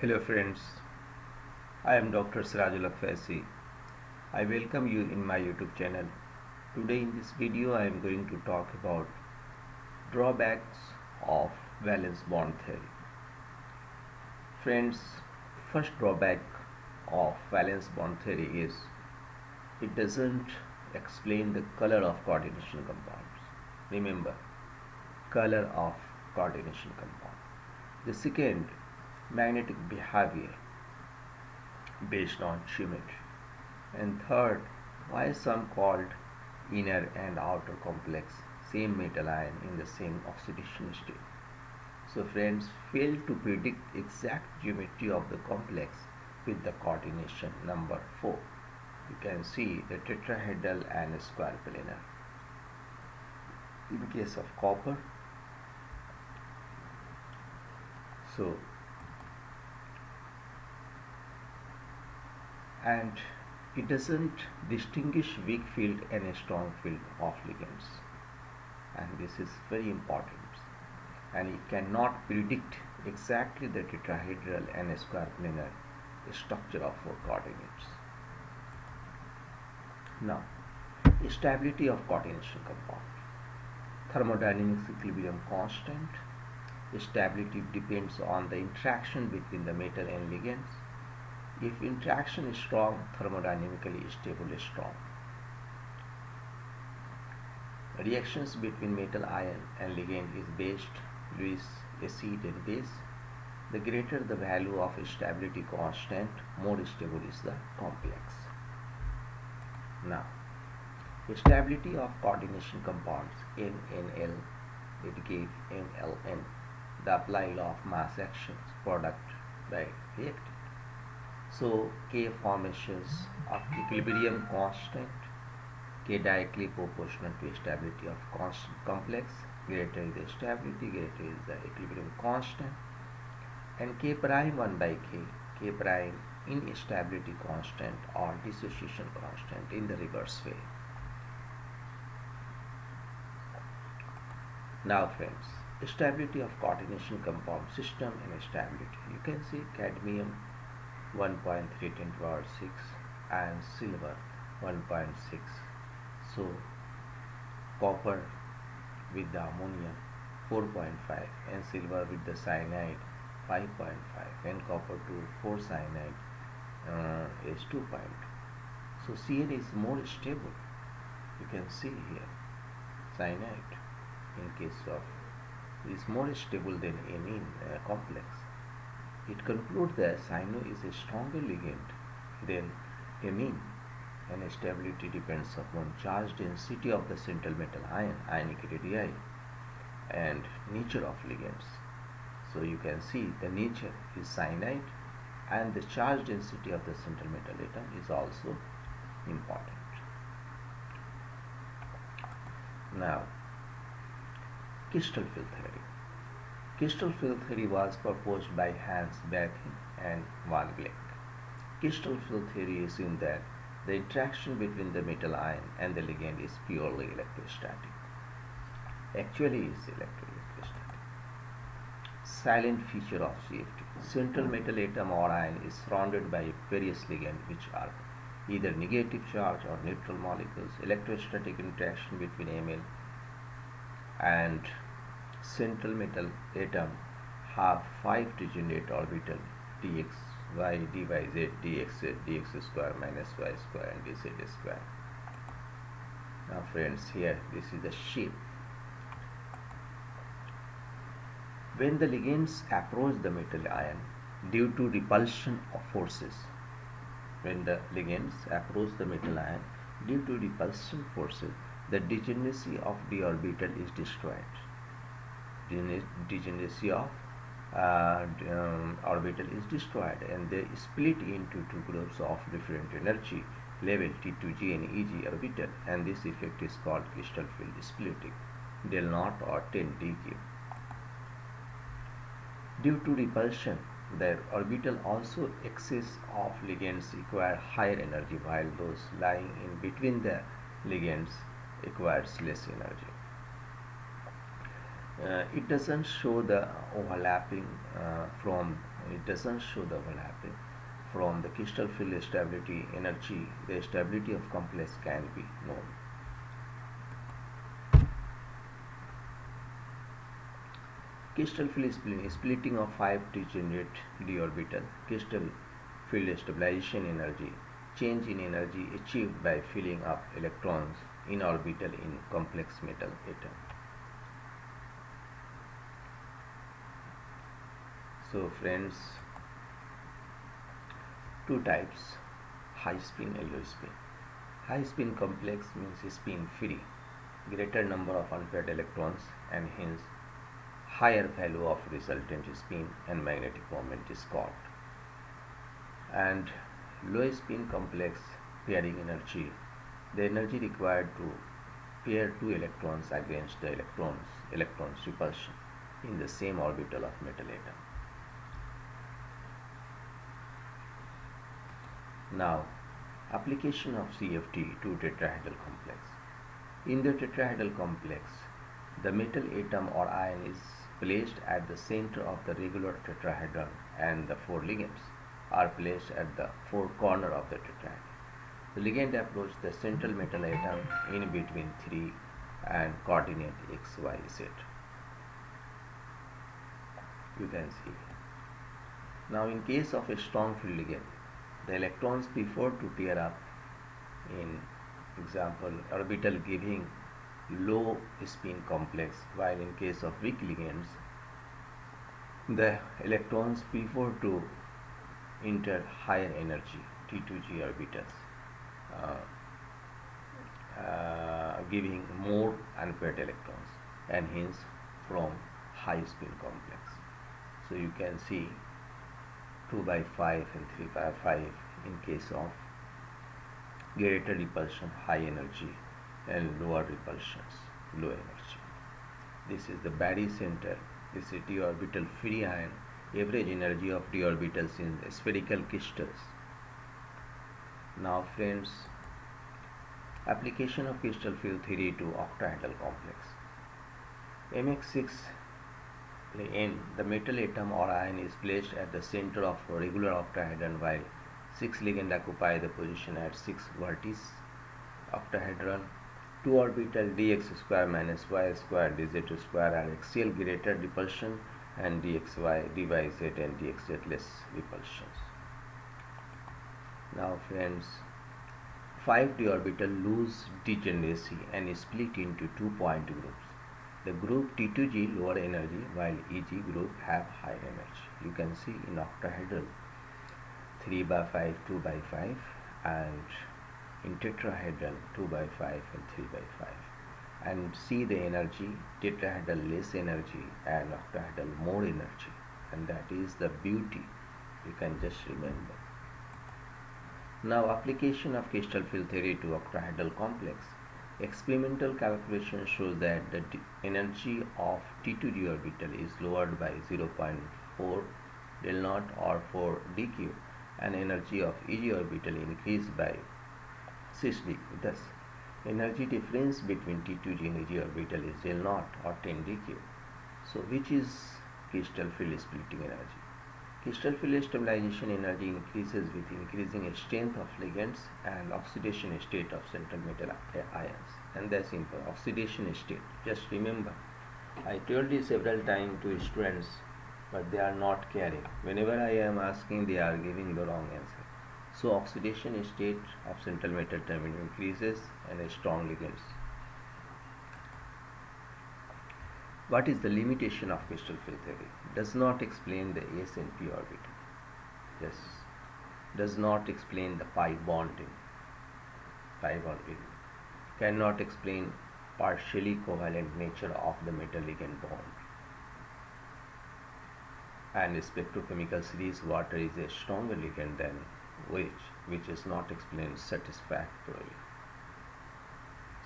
Hello friends, I am Dr. Sirajul Akfaisi. I welcome you in my YouTube channel. Today in this video I am going to talk about drawbacks of valence bond theory. Friends, first drawback of valence bond theory is it doesn't explain the color of coordination compounds. Remember, color of coordination compound. The second, magnetic behavior based on geometry. And third, why some called inner and outer complex same metal ion in the same oxidation state. So friends, fail to predict exact geometry of the complex with the coordination number 4. You can see the tetrahedral and square planar. In case of copper, so and it doesn't distinguish weak field and a strong field of ligands, and this is very important, and it cannot predict exactly the tetrahedral and square planar structure of 4 coordinates. Now, stability of coordination compound. Thermodynamics equilibrium constant. Stability depends on the interaction between the metal and ligands. If interaction is strong, thermodynamically stable is strong. Reactions between metal ion and ligand is based Lewis acid and base. The greater the value of stability constant, more stable is the complex. Now, stability of coordination compounds NNL, it gave MLN, the applied law of mass actions, product by reactant. So K formations of equilibrium constant, K directly proportional to stability of constant complex, greater is the stability, greater is the equilibrium constant, and K prime 1 by K, K prime instability constant or dissociation constant in the reverse way. Now friends, stability of coordination compound system and stability. You can see cadmium 1.3 10 to the power 6 and silver 1.6. So copper with the ammonia 4.5 and silver with the cyanide 5.5 and copper to 4 cyanide is 2.2. So Cn is more stable. You can see here cyanide in case of is more stable than amine complex. It concludes that cyano is a stronger ligand than amine, and stability depends upon charge density of the central metal ion, ionic radii, and nature of ligands. So you can see the nature is cyanide, and the charge density of the central metal atom is also important. Now, crystal field theory. Crystal field theory was proposed by Hans Bethe and van Vleck. Crystal field theory assumes that the interaction between the metal ion and the ligand is purely electrostatic. Actually, it is electrostatic. Silent feature of CFT. Central metal atom or ion is surrounded by various ligands which are either negative charge or neutral molecules. Electrostatic interaction between Ml and central metal atom have 5 degenerate orbital dx y dy z dx z dx square minus y square and dz square. Now friends, here this is the shape. When the ligands approach the metal ion due to repulsion of forces, when the ligands approach the metal ion due to repulsion forces, the degeneracy of the orbital is destroyed. Degeneracy of orbital is destroyed, and they split into two groups of different energy level T2G and EG orbital, and this effect is called crystal field splitting, del naught or 10 dq. Due to repulsion, their orbital also excess of ligands require higher energy, while those lying in between the ligands requires less energy. It doesn't show the overlapping from it doesn't show the overlapping from the crystal field stability energy. The stability of complex can be known. Crystal field splitting of 5 degenerate d orbital. Crystal field stabilization energy, change in energy achieved by filling up electrons in orbital in complex metal atom. So friends, two types: high spin and low spin. High spin complex means spin free, greater number of unpaired electrons, and hence higher value of resultant spin and magnetic moment is called. And low spin complex pairing energy, the energy required to pair two electrons against the electrons repulsion in the same orbital of metal atom. Now, application of CFT to tetrahedral complex. In the tetrahedral complex, the metal atom or ion is placed at the center of the regular tetrahedron and the four ligands are placed at the four corners of the tetrahedron. The ligand approach the central metal atom in between 3 and coordinate x, y, z. You can see. Now in case of a strong field ligand, the electrons prefer to pair up in example orbital giving low spin complex, while in case of weak ligands the electrons prefer to enter higher energy T2G orbitals, giving more unpaired electrons and hence from high spin complex. So you can see 2 by 5 and 3 by 5 in case of greater repulsion high energy and lower repulsions low energy. This is the barycenter. This is d orbital free ion, average energy of d orbitals in spherical crystals. Now friends, application of crystal field theory to octahedral complex. MX6 in the metal atom or ion is placed at the center of a regular octahedron, while 6 ligands occupy the position at 6 vertices octahedron. 2 orbital dx square minus y square dz square are axial greater repulsion and dxy, dyz and dxz less repulsions. Now friends, 5d orbital lose degeneracy and split into 2 point groups. The group T2G lower energy while EG group have higher energy. You can see in octahedral 3 by 5, 2 by 5, and in tetrahedral 2 by 5 and 3 by 5. And see the energy, tetrahedral less energy and octahedral more energy, and that is the beauty. You can just remember. Now application of crystal field theory to octahedral complex. Experimental calculation shows that the energy of T2D orbital is lowered by 0.4 del naught or 4 dq, and energy of EG orbital increased by 6 dq. Thus, energy difference between T2G and EG orbital is del naught or 10 dq. So, which is crystal field splitting energy? Crystal field stabilization energy increases with increasing strength of ligands and oxidation state of central metal ions. And that's simple. Oxidation state. Just remember, I told you several times to students, but they are not caring. Whenever I am asking, they are giving the wrong answer. So oxidation state of central metal terminal increases and a strong ligands. What is the limitation of crystal field theory? Does not explain the S and P orbital. Yes. Does not explain the pi bonding. Pi bonding. Cannot explain partially covalent nature of the metal ligand bond. And spectrochemical series water is a stronger ligand than which is not explained satisfactorily.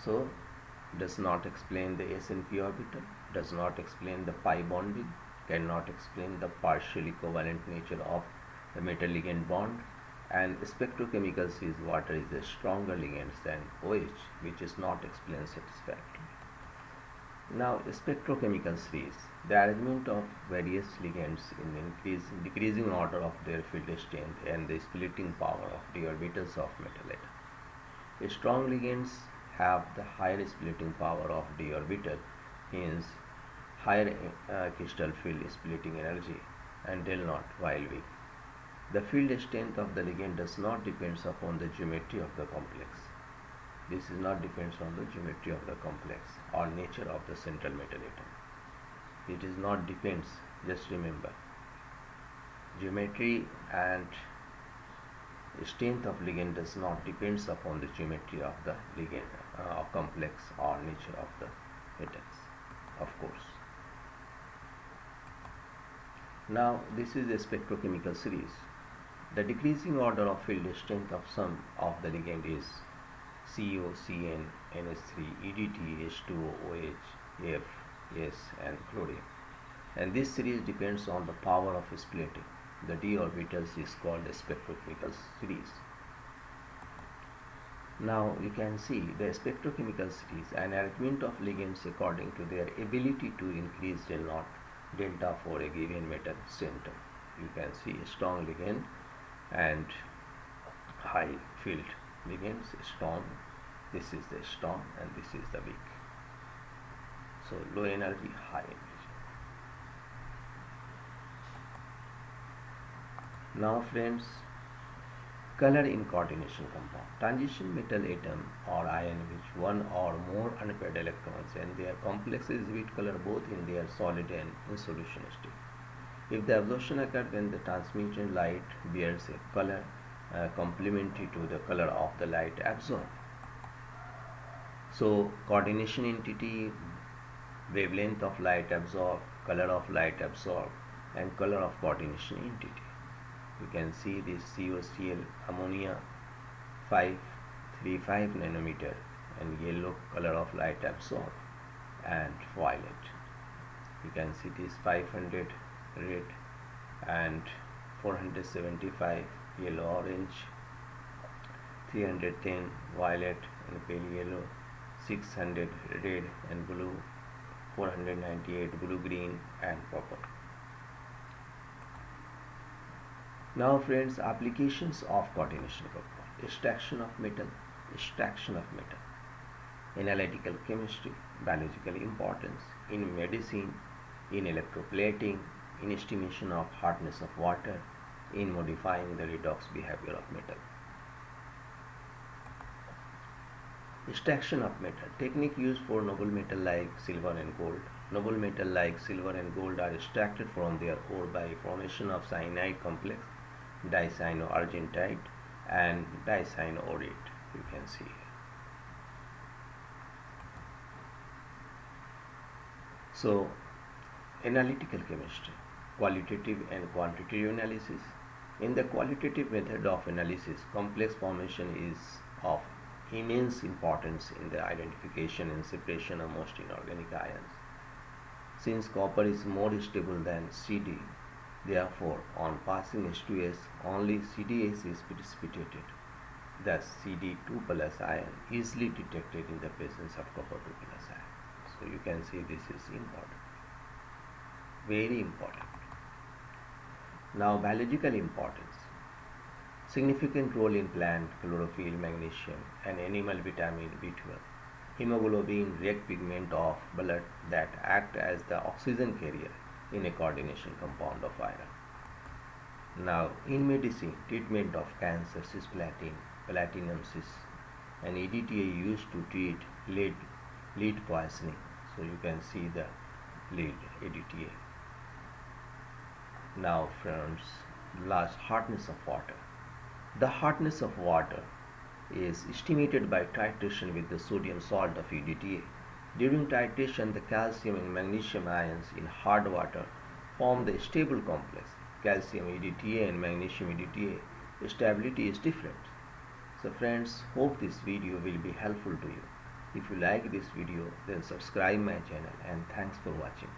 So, does not explain the S and P orbital, does not explain the pi bonding, cannot explain the partially covalent nature of the metal ligand bond, and spectrochemical sees water is a stronger ligand than OH, which is not explained satisfactorily. Now, spectrochemical series, the arrangement of various ligands in decreasing order of their field strength and the splitting power of the orbitals of metal atom. Strong ligands have the higher splitting power of the orbital, hence higher crystal field splitting energy, and del not while weak. The field strength of the ligand does not depend upon the geometry of the complex. This is not depends on the geometry of the complex or nature of the central metal atom. It is not depends, just remember. Geometry and strength of ligand does not depends upon the geometry of the ligand complex or nature of the atoms, of course. Now this is a spectrochemical series. The decreasing order of field strength of some of the ligand is CO, Cn, NH3, EDT, H2O, OH, F, S, and chlorine. And this series depends on the power of splitting. The d orbitals is called a spectrochemical series. Now you can see the spectrochemical series, an arrangement of ligands according to their ability to increase del naught delta for a given metal center. You can see a strong ligand and high field ligands. Strong, this is the strong and this is the weak. So low energy, high energy. Now friends, color in coordination compound. Transition metal atom or ion which one or more unpaired electrons and their complexes exhibit color both in their solid and in solution state. If the absorption occurs when the transmitted light bears a color complementary to the color of the light absorbed. So coordination entity, wavelength of light absorbed, color of light absorbed, and color of coordination entity. You can see this COCl ammonia 535 nanometer and yellow color of light absorbed and violet. You can see this 500 red and 475 yellow orange, 310 violet and pale yellow, 600 red and blue, 498 blue green and purple. Now friends, applications of coordination compound. Extraction of metal, in analytical chemistry, biological importance, in medicine, in electroplating, in estimation of hardness of water, in modifying the redox behavior of metal. Extraction of metal, technique used for noble metal like silver and gold. Noble metal like silver and gold are extracted from their ore by formation of cyanide complex, dicyanoargentite and dicyanoorate. You can see here. So analytical chemistry, qualitative and quantitative analysis. In the qualitative method of analysis, complex formation is of immense importance in the identification and separation of most inorganic ions. Since copper is more stable than CD, therefore on passing H2S only CdS is precipitated. Thus Cd2 plus ion easily detected in the presence of copper 2 plus ion. So you can see this is important, very important. Now biological importance. Significant role in plant chlorophyll, magnesium and animal vitamin B12. Hemoglobin, red pigment of blood that act as the oxygen carrier in a coordination compound of iron. Now in medicine, treatment of cancer, cisplatin, platinum cis and EDTA used to treat lead poisoning. So you can see the lead EDTA. Now friends, last, hardness of water. The hardness of water is estimated by titration with the sodium salt of EDTA. During titration, the calcium and magnesium ions in hard water form the stable complex. Calcium EDTA and magnesium EDTA stability is different. So friends, hope this video will be helpful to you. If you like this video, then subscribe my channel and thanks for watching.